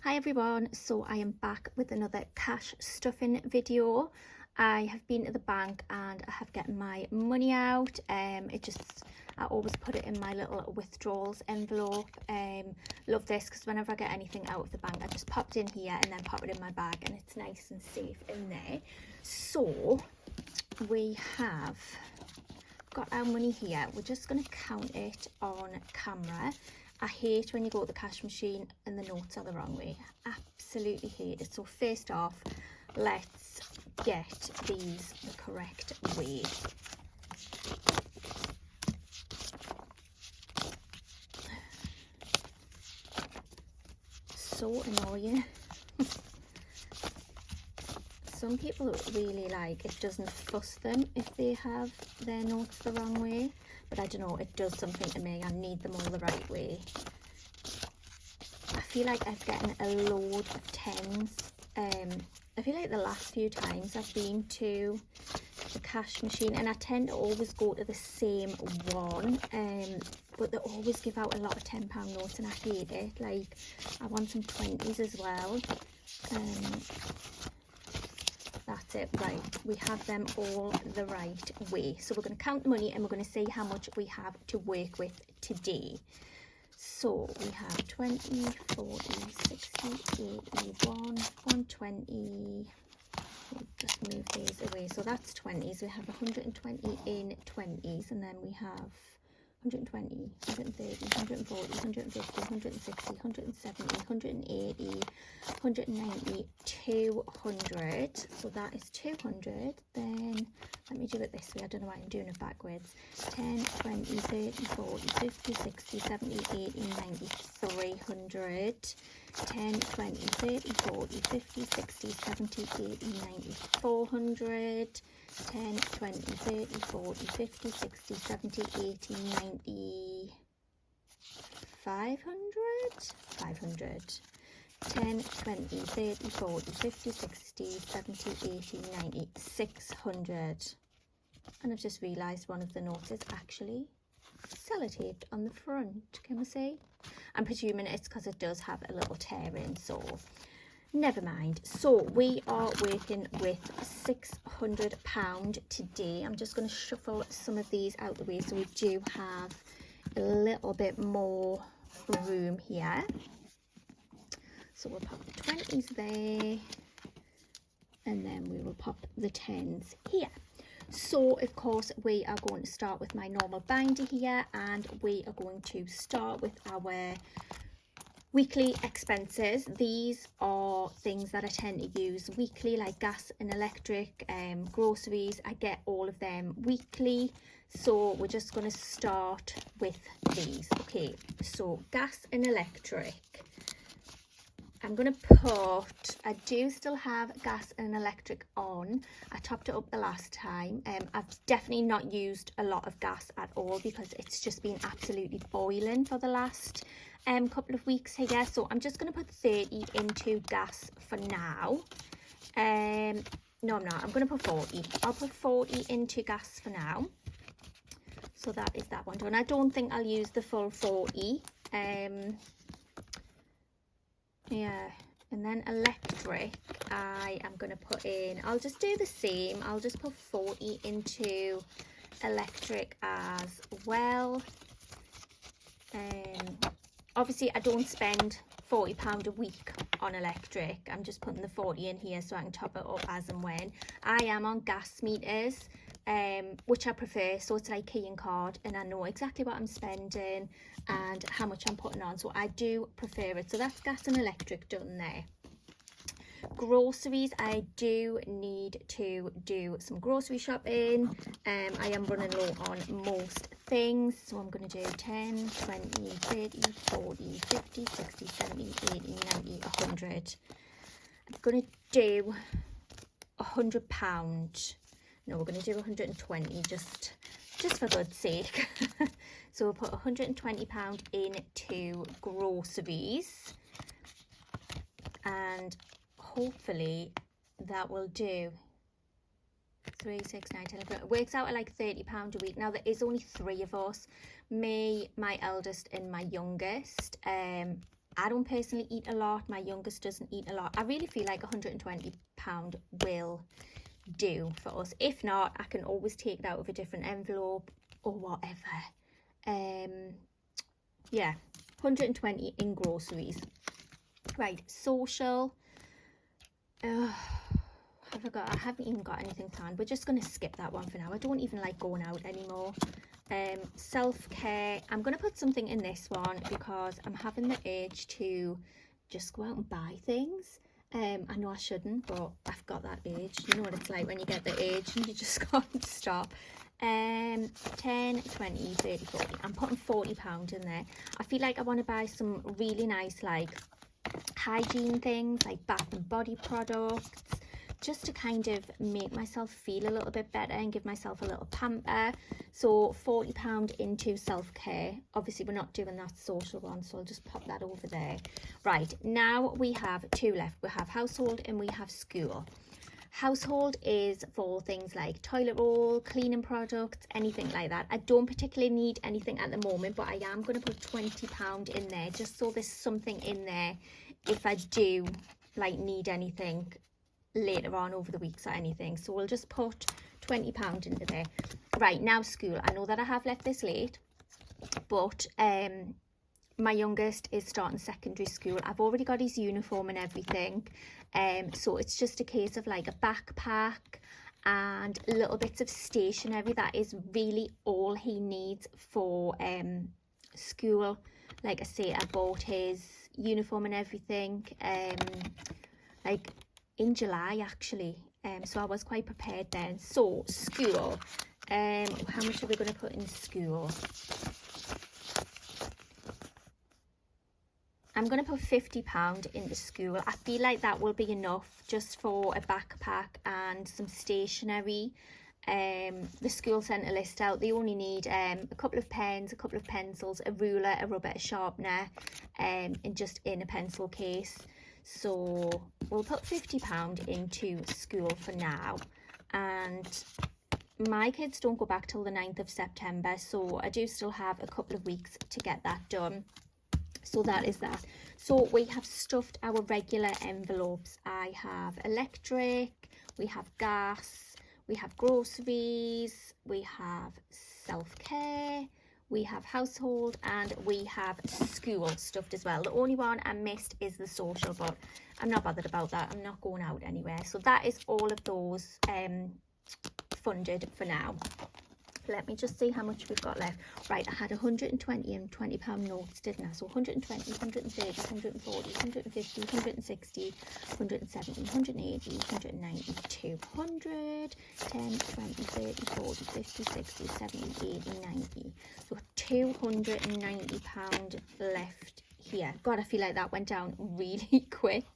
Hi everyone, so I am back with another cash stuffing video. I have been to the bank and I have gotten my money out. I always put it in my little withdrawals envelope. Love this because whenever I get anything out of the bank, I just pop it in here and then pop it in my bag and it's nice and safe in there. So we have got our money here. We're just going to count it on camera. I hate when you go to the cash machine and the notes are the wrong way. Absolutely hate it. So first off, let's get these the correct way. So annoying. Some people really like it doesn't fuss them if they have their notes the wrong way, but I don't know, it does something to me. I need them all the right way. I feel like I've gotten a load of tens. I feel like the last few times I've been to the cash machine, and I tend to always go to the same one, but they always give out a lot of £10 notes and I hate it. Like, I want some 20s as well. That's it. Right, we have them all the right way. So we're going to count the money and we're going to see how much we have to work with today. So we have 20, 40, 60, 81, 120. We'll just move these away. So that's 20s. We have 120 in 20s, and then we have 120, 130, 140, 150, 160, 170, 180, 190, 200. So that is 200. Then let me do it this way. I don't know why I'm doing it backwards. 10, 20, 30, 40, 50, 60, 70, 80, 90, 300. 10, 20, 30, 40, 50, 60, 70, 80, 90, 400. 10, 20, 30, 40, 50, 60, 70, 80, 90, 500, 500. 10, 20, 30, 40, 50, 60, 70, 80, 90, 600. And I've just realised one of the notes is actually sellotaped on the front. Can we see? I'm presuming it's because it does have a little tear in, so never mind. So we are working with £600 today. I'm just going to shuffle some of these out the way so we do have a little bit more room here. So we'll pop the 20s there and then we will pop the 10s here. So of course we are going to start with my normal binder here, and we are going to start with our weekly expenses. These are things that I tend to use weekly, like gas and electric, groceries. I get all of them weekly. So we're just going to start with these. Okay, so gas and electric. I'm going to put, I do still have gas and electric on. I topped it up the last time. I've definitely not used a lot of gas at all because it's just been absolutely boiling for the last couple of weeks here. So I'm just going to put 30 into gas for now. No, I'm not. I'm going to put 40. I'll put 40 into gas for now. So that is that one done. I don't think I'll use the full 40. Yeah, and then electric, I am going to put in, I'll just do the same. I'll just put 40 into electric as well. Obviously, I don't spend £40 a week on electric. I'm just putting the 40 in here so I can top it up as and when. I am on gas meters, which I prefer. So it's like key and card, and I know exactly what I'm spending and how much I'm putting on. So I do prefer it. So that's gas and electric done there. Groceries, I do need to do some grocery shopping. I am running low on most things, so I'm going to do 10, 20, 30, 40, 50, 60, 70, 80, 90, 100. I'm going to do £100. No, we're going to do 120 just for God's sake. So we'll put £120 into groceries, and hopefully that will do 3, 6, 9, 10, 11. It works out at like £30 a week. Now there is only 3 of us, me, my eldest and my youngest. I don't personally eat a lot. My youngest doesn't eat a lot. I really feel like £120 will do for us. If not, I can always take it out of a different envelope or whatever. Yeah, 120 in groceries. Right, social. I haven't even got anything planned. We're just going to skip that one for now. I don't even like going out anymore. Self-care. I'm going to put something in this one because I'm having the urge to just go out and buy things. I know I shouldn't, but I've got that urge. You know what it's like when you get the urge and you just can't stop. 10, 20, 30, 40. I'm putting £40 in there. I feel like I want to buy some really nice, like, hygiene things, like bath and body products, just to kind of make myself feel a little bit better and give myself a little pamper. So £40 into self-care. Obviously we're not doing that social one, so I'll just pop that over there. Right, now we have two left. We have household and we have school. Household is for things like toilet roll, cleaning products, anything like that. I don't particularly need anything at the moment, but I am going to put £20 in there just so there's something in there if I do like need anything later on over the weeks or anything. So we'll just put £20 into there. Right, now school. I know that I have left this late, but my youngest is starting secondary school. I've already got his uniform and everything. So it's just a case of like a backpack and little bits of stationery. That is really all he needs for school. Like I say, I bought his uniform and everything like in July actually. So I was quite prepared then. So school. How much are we going to put in school? I'm going to put £50 into school. I feel like that will be enough just for a backpack and some stationery. The school sent a list out. They only need a couple of pens, a couple of pencils, a ruler, a rubber, a sharpener, and just in a pencil case. So we'll put £50 into school for now. And my kids don't go back till the 9th of September, so I do still have a couple of weeks to get that done. So that is that. So we have stuffed our regular envelopes. I have electric, we have gas, we have groceries, we have self-care, we have household, and we have school stuffed as well. The only one I missed is the social, but I'm not bothered about that. I'm not going out anywhere. So that is all of those funded for now. Let me just see how much we've got left. Right, I had 120 and £20 notes, didn't I? So 120, 130, 140, 150, 160, 170, 180, 190, 200, 10, 20, 30, 40, 50, 60, 70, 80, 90. So £290 left here. God, I feel like that went down really quick.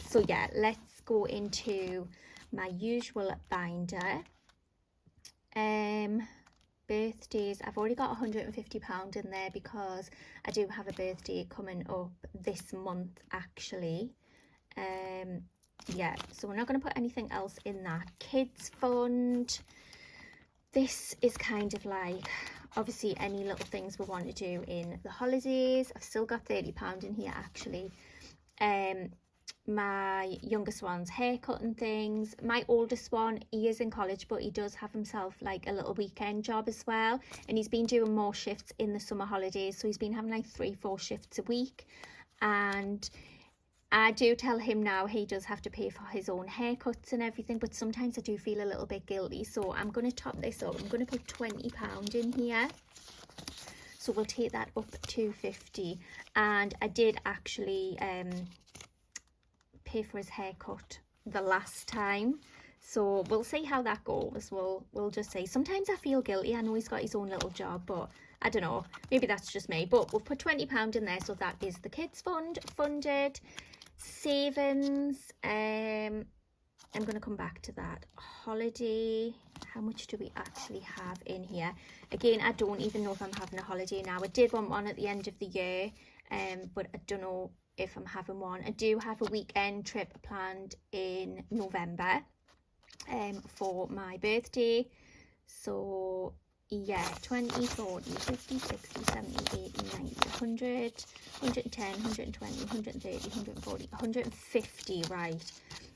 So yeah, let's go into my usual binder. Birthdays, I've already got £150 in there because I do have a birthday coming up this month actually. Yeah, so we're not going to put anything else in that. Kids fund, this is kind of like obviously any little things we want to do in the holidays. I've still got £30 in here actually. My youngest one's haircut and things. My oldest one, he is in college, but he does have himself like a little weekend job as well, and he's been doing more shifts in the summer holidays, so he's been having like 3-4 shifts a week. And I do tell him now he does have to pay for his own haircuts and everything, but sometimes I do feel a little bit guilty, so I'm going to top this up. I'm going to put £20 in here, so we'll take that up to £50. And I did actually pay for his haircut the last time, so we'll see how that goes. We'll just say, sometimes I feel guilty. I know he's got his own little job, but I don't know, maybe that's just me. But we'll put £20 in there, so that is the kids fund funded. Savings, I'm going to come back to that. Holiday, how much do we actually have in here? Again, I don't even know if I'm having a holiday now. I did want one at the end of the year, but I don't know if I'm having one. I do have a weekend trip planned in November for my birthday, so yeah, 20, 40, 50, 60, 70, 80, 90, 100, 110, 120, 130, 140, 150, right,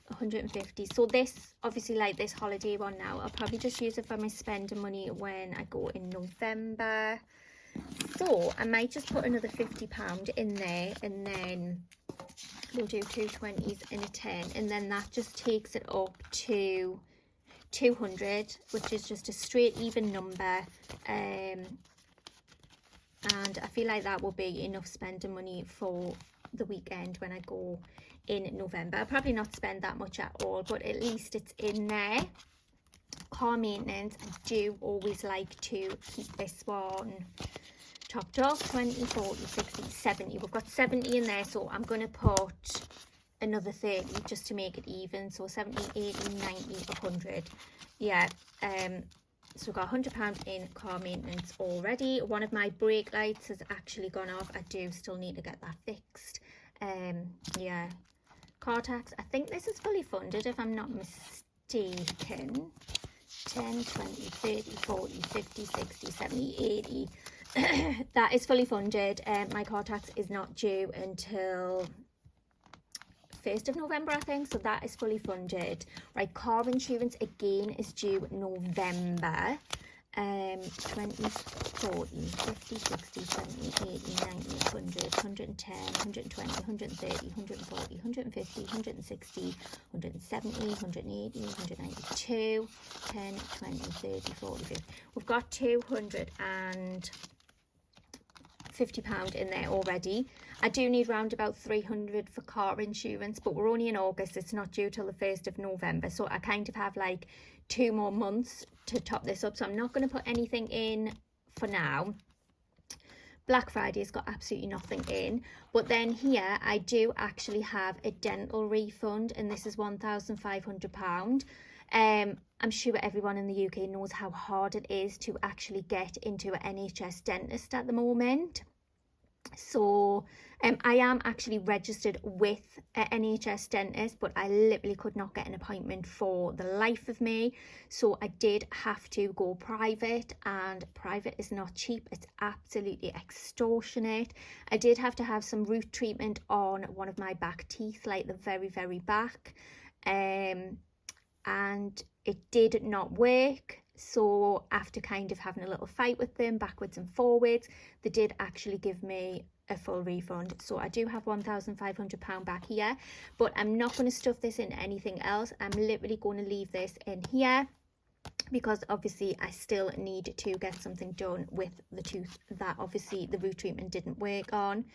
150. So this, obviously, like this holiday one now, I'll probably just use it for my spending money when I go in November. So I might just put another £50 in there, and then we'll do 2 20s and a 10, and then that just takes it up to 200, which is just a straight even number. And I feel like that will be enough spending money for the weekend when I go in November. I'll probably not spend that much at all, but at least it's in there. Car maintenance, I do always like to keep this one topped off. 20, 40, 60, 70. We've got 70 in there, so I'm going to put another 30 just to make it even. So 70, 80, 90, 100. Yeah, so we've got £100 in car maintenance already. One of my brake lights has actually gone off. I do still need to get that fixed. Yeah, car tax, I think this is fully funded if I'm not mistaken. 10, 20, 30, 40, 50, 60, 70, 80. That is fully funded. My car tax is not due until 1st of November, I think, so that is fully funded. Right, car insurance again is due November. 20, 40, 50, 60, 70, 80, 90, 100, 110, 120, 130, 140, 150, 160, 170, 180, 192, 10, 20, 30, 40, 50. We've got £250 in there already. I do need round about 300 for car insurance, but we're only in August. It's not due till the 1st of November, so I kind of have like 2 more months to top this up, so I'm not going to put anything in for now. Black Friday's got absolutely nothing in, but then here I do actually have a dental refund, and this is £1,500. I'm sure everyone in the UK knows how hard it is to actually get into an NHS dentist at the moment. So I am actually registered with an NHS dentist, but I literally could not get an appointment for the life of me. So I did have to go private, and private is not cheap. It's absolutely extortionate. I did have to have some root treatment on one of my back teeth, like the very, very back. And it did not work. So after kind of having a little fight with them backwards and forwards, they did actually give me a full refund. So I do have £1,500 back here, but I'm not going to stuff this in anything else. I'm literally going to leave this in here because obviously I still need to get something done with the tooth that obviously the root treatment didn't work on.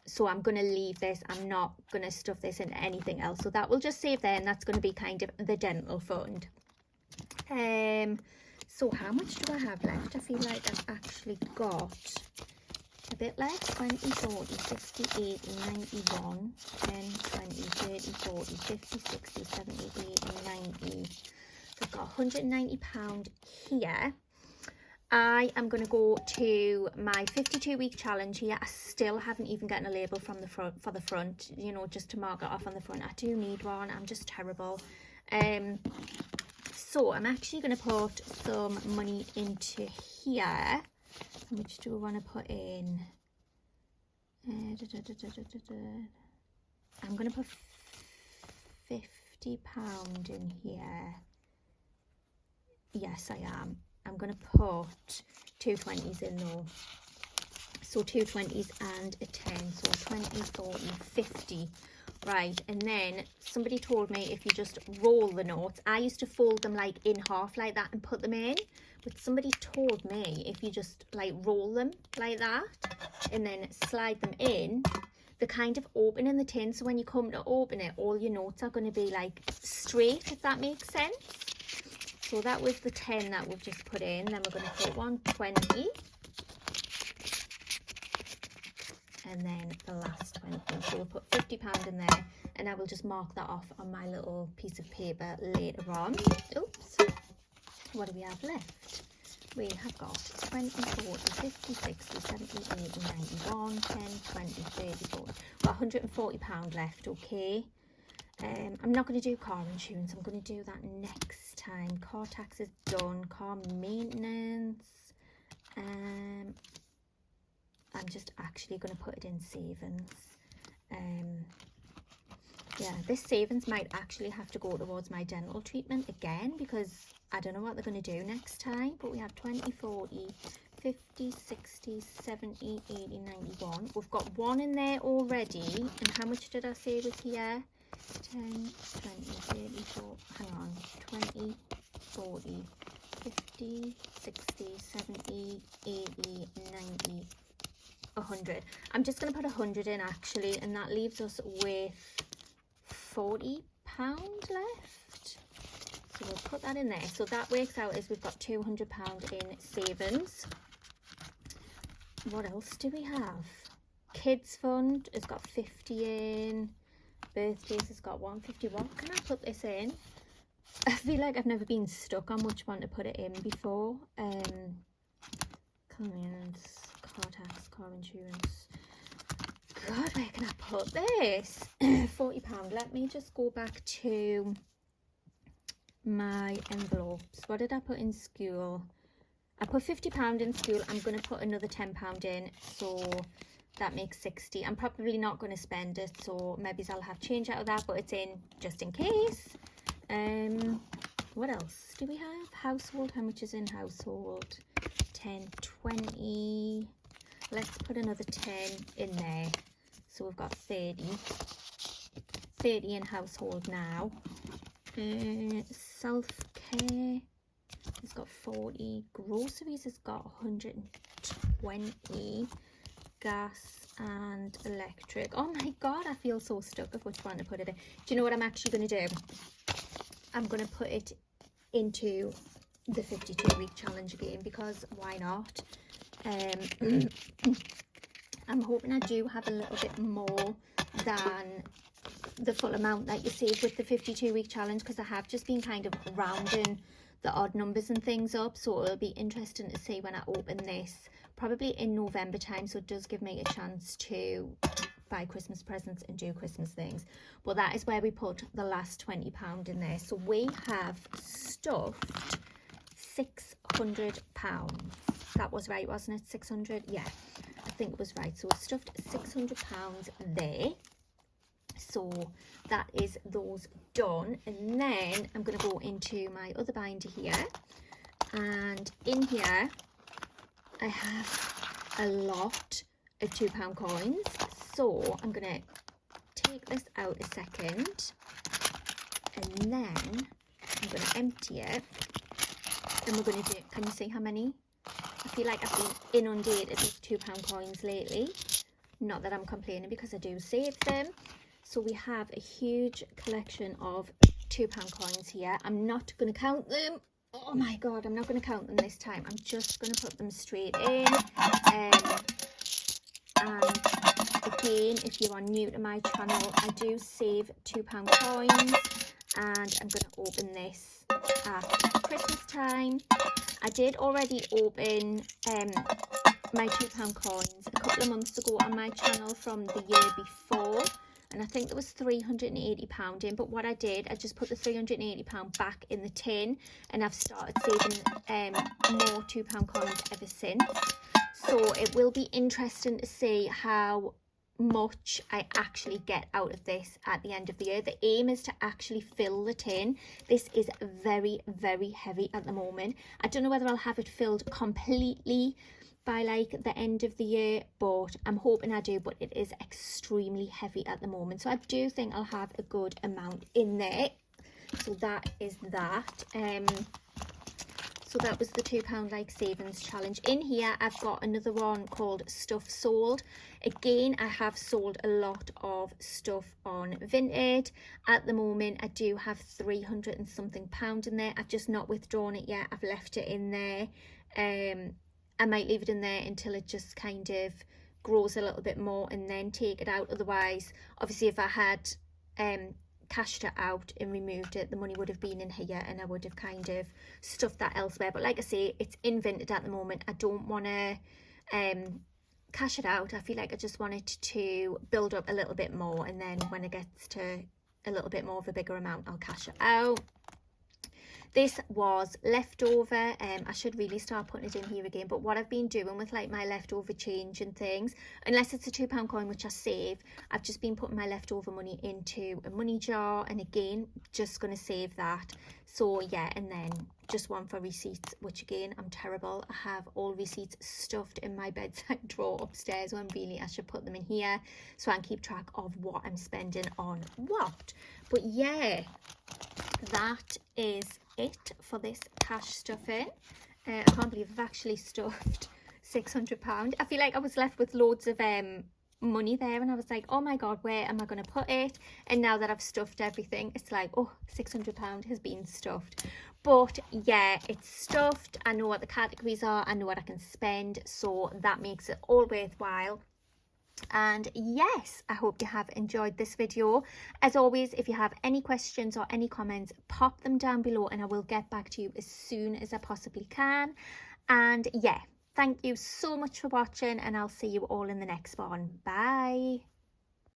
So I'm going to leave this. I'm not going to stuff this in anything else. So that will just save there, and that's going to be kind of the dental fund. So how much do I have left? I feel like I've actually got a bit left. 20, 40, 60, 80, 91, 10, 20, 30, 40, 50, 60, 70, 80, 90. So I've got £190 here. I am going to go to my 52-week challenge here. I still haven't even gotten a label from the front, for the front, you know, just to mark it off on the front. I do need one. I'm just terrible. So I'm actually going to put some money into here. How much do I want to put in? I'm going to put £50 in here. Yes, I am. I'm going to put 2 20s in though. So 2 20s and a 10. So 20, 40, 50. Right, and then somebody told me if you just roll the notes, I used to fold them like in half like that and put them in, but somebody told me if you just like roll them like that and then slide them in, they kind of open in the tin, so when you come to open it, all your notes are going to be like straight, if that makes sense. So that was the 10 that we've just put in. Then we're going to put 120. And then the last 20. So we'll put £50 in there, and I will just mark that off on my little piece of paper later on. Oops. What do we have left? We have got 20, 40, 50, 60, 70, 80, 91, 10, 20, 30, 40. Got £140 left, okay. I'm not going to do car insurance. I'm going to do that next time. Car tax is done. Car maintenance. I'm just actually going to put it in savings. Yeah, this savings might actually have to go towards my dental treatment again, because I don't know what they're going to do next time. But we have 20, 40, 50, 60, 70, 80, 91. We've got one in there already. And how much did I say was here? 10, 20, 30, 40, hang on, 20, 40, 50, 60, 70, 80, 90, 100. I'm just going to put 100 in actually, and that leaves us with £40 left. So we'll put that in there. So that works out as we've got £200 in savings. What else do we have? Kids fund has got 50 in. Birthdays has got 150. What can I put this in? I feel like I've never been stuck on which one to put it in before. Clients, car tax, car insurance. God, where can I put this? £40. Let me just go back to my envelopes. What did I put in school? I put £50 in school. I'm going to put another £10 in, so that makes 60. I'm probably not going to spend it, so maybe I'll have change out of that, but it's in just in case. What else do we have? Household. How much is in household? 10, 20. Let's put another 10 in there. So we've got 30 in household now. Self-care has got 40. Groceries has got 120. Gas and electric. Oh my god, I feel so stuck of which one to put it in. Do you know what I'm actually going to do? I'm going to put it into the 52-week challenge again, because why not? I'm hoping I do have a little bit more than the full amount that you save with the 52-week challenge, because I have just been kind of rounding the odd numbers and things up, so it'll be interesting to see when I open this, probably in November time, so it does give me a chance to buy Christmas presents and do Christmas things. But that is where we put the last £20 in there. So we have stuffed £600. That was right, wasn't it? 600? Yeah, I think it was right. So we stuffed £600 there. So that is those done. And then I'm going to go into my other binder here. And in here, I have a lot of £2 coins. So I'm going to take this out a second. And then I'm going to empty it. And we're going to do, can you see how many? I feel like I've been inundated with £2 coins lately. Not that I'm complaining, because I do save them. So we have a huge collection of £2 coins here. I'm not going to count them. Oh my god, I'm not going to count them this time. I'm just going to put them straight in. And again, if you are new to my channel, I do save £2 coins. And I'm going to open this at Christmas time. I did already open my £2 coins a couple of months ago on my channel from the year before. And I think there was £380 in, but what I did, I just put the £380 back in the tin, and I've started saving more £2 coins ever since. So it will be interesting to see how much I actually get out of this at the end of the year. The aim is to actually fill the tin. This is very, very heavy at the moment. I don't know whether I'll have it filled completely by like the end of the year, but I'm hoping I do. But it is extremely heavy at the moment, so I do think I'll have a good amount in there. So that is that. So that was the £2 like savings challenge. In here I've got another one called stuff sold. Again, I have sold a lot of stuff on Vinted. At the moment I do have 300 and something pound in there. I've just not withdrawn it yet. I've left it in there. I might leave it in there until it just kind of grows a little bit more and then take it out. Otherwise, obviously if I had cashed it out and removed it, the money would have been in here and I would have kind of stuffed that elsewhere. But like I say, it's in Vinted at the moment. I don't want to cash it out. I feel like I just want it to build up a little bit more, and then when it gets to a little bit more of a bigger amount, I'll cash it out. This was leftover. I should really start putting it in here again, but what I've been doing with like my leftover change and things, unless it's a £2 coin which I save, I've just been putting my leftover money into a money jar, and again just going to save that. So yeah, and then just one for receipts, which again, I'm terrible. I have all receipts stuffed in my bedside drawer upstairs when really I should put them in here so I can keep track of what I'm spending on what. But yeah, that is it for this cash stuffing. I can't believe I've actually stuffed £600. I feel like I was left with loads of money there, and I was like, oh my god, where am I going to put it? And now that I've stuffed everything, it's like, oh, £600 has been stuffed. But yeah, it's stuffed. I know what the categories are, I know what I can spend, so that makes it all worthwhile. And yes, I hope you have enjoyed this video. As always, if you have any questions or any comments, pop them down below and I will get back to you as soon as I possibly can. And yeah, thank you so much for watching, and I'll see you all in the next one. Bye.